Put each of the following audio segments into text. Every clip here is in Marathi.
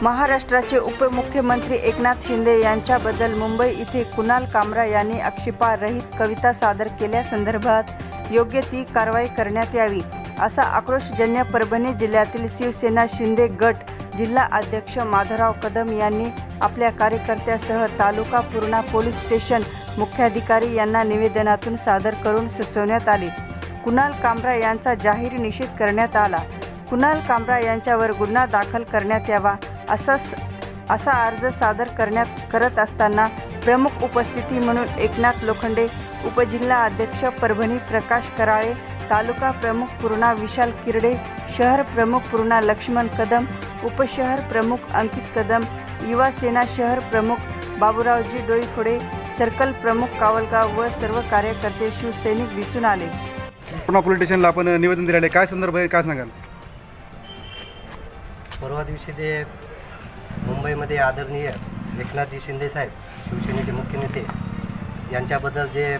महाराष्ट्राचे उपमुख्यमंत्री एकनाथ शिंदे यांच्याबद्दल मुंबई येथे कुणाल कामरा यांनी आक्षेपारहित कविता सादर केल्यासंदर्भात योग्य ती कारवाई करण्यात यावी असा आक्रोशजन्य परभणी जिल्ह्यातील शिवसेना शिंदे गट जिल्हा अध्यक्ष माधवराव कदम यांनी आपल्या कार्यकर्त्यासह तालुका पूर्णा पोलीस स्टेशन मुख्याधिकारी यांना निवेदनातून सादर करून सुचवण्यात आले। कुणाल कामरा यांचा जाहीर निषेध करण्यात आला। कुणाल कामरा यांच्यावर गुन्हा दाखल करण्यात यावा असा अर्ज सादर करत असताना प्रमुख उपस्थिती म्हणून एकनाथ लोखंडे, उपजिल्हा अध्यक्ष परभणी प्रकाश कराळे, तालुका प्रमुख पूर्णा विशाल किरडे, शहर प्रमुख पूर्णा लक्ष्मण कदम, उपशहर प्रमुख अंकित कदम, युवा सेना शहर प्रमुख बाबूरावजी डोईफोडे, सर्कल प्रमुख कावलगाव व सर्व कार्यकर्ते शिवसैनिक दिसून आले। पूर्णा पोलीस स्टेशनला आपण निवेदन दिलेले काय संदर्भ आहे, काय सांगाल? परवा दिवशी ते मुंबईमध्ये आदरणीय एकनाथजी शिंदे साहेब शिवसेनेचे मुख्य नेते यांच्याबद्दल जे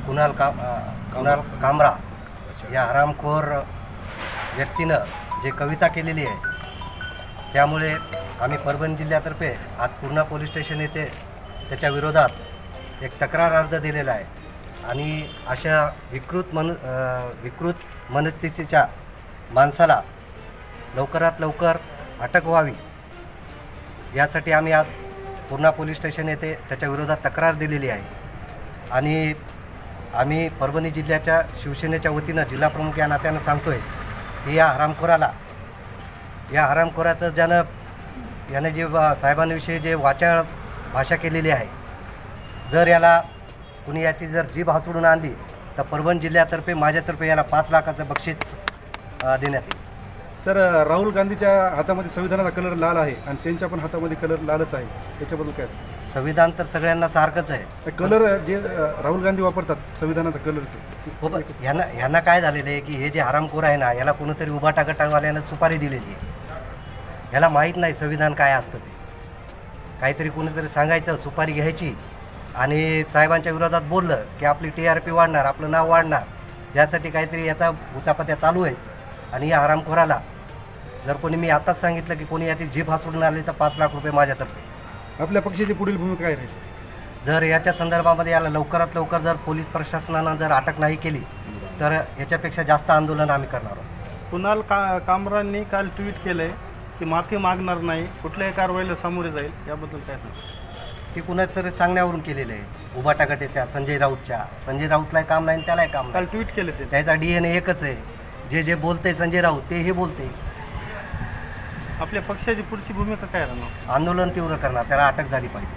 कुणाल कामरा या हरामखोर व्यक्तीनं जे कविता केलेली आहे त्यामुळे आम्ही परभणी जिल्ह्यातर्फे आज पूर्णा पोलीस स्टेशन येथे त्याच्या विरोधात एक तक्रार अर्ज दिलेला आहे आणि अशा विकृत मनस्थितीच्या माणसाला लवकरात लवकर अटक व्हावी यासाठी आम्ही आज पूर्णा पोलीस स्टेशन येथे त्याच्या विरोधात तक्रार दिलेली आहे आणि आम्ही परभणी जिल्ह्याच्या शिवसेनेच्या वतीनं जिल्हाप्रमुख या नात्यानं सांगतोय की या हरामखोराचं याने जे साहेबांविषयी जे वाचाळ भाषा केलेली आहे, जर याला कुणी याची जर जीभ हासडून आणली तर परभणी जिल्ह्यातर्फे माझ्यातर्फे याला 5 लाखाचं बक्षीस देण्यात येईल। सर, राहुल गांधीच्या हातामध्ये संविधानाचा कलर लाल आहे आणि त्यांच्या पण हातामध्ये कलर लालच आहे, त्याच्याबद्दल काय? संविधान तर सगळ्यांना सारखंच आहे। कलर जे राहुल गांधी वापरतात संविधानाचा कलर, ह्यांना काय झालेलं आहे की हे जे हरामखोर आहे ना याला कोणीतरी उभाटा गटावाल्यानं सुपारी दिलेली आहे। याला माहीत नाही संविधान काय असतं ते, काहीतरी कोणीतरी सांगायचं, सुपारी घ्यायची आणि साहेबांच्या विरोधात बोललं की आपली TRP वाढणार, आपलं नाव वाढणार, यासाठी काहीतरी याचा उचापत्या चालू आहे। आणि या हरामखोराला जर कोणी, मी आताच सांगितलं की कोणी याची जीभ हासडून आली तर 5 लाख रुपये माझ्यातर्फे। आपल्या पक्षाची पुढील भूमिका काय राहील? जर याच्या संदर्भामध्ये याला लवकरात लवकर जर पोलीस प्रशासनानं जर अटक नाही केली तर याच्यापेक्षा जास्त आंदोलन आम्ही करणार आहोत। कुणाल कामरांनी काल ट्विट केलंय की माफी मागणार नाही, कुठल्याही कारवाईला सामोरे जाईल, याबद्दल काय सांगता? ती कुणाच तरी सांगण्यावरून केलेलं आहे, उभाटा गटाच्या संजय राऊतला काम नाही, त्यालाही काम काल नाही। ट्विट केले ते, त्याचा DNA एकच आहे, जे बोलते संजय राऊत तेही बोलते। आपल्या पक्षाची पुढची भूमिका काय राहणार? आंदोलन तीव्र करणार, त्याला अटक झाली पाहिजे।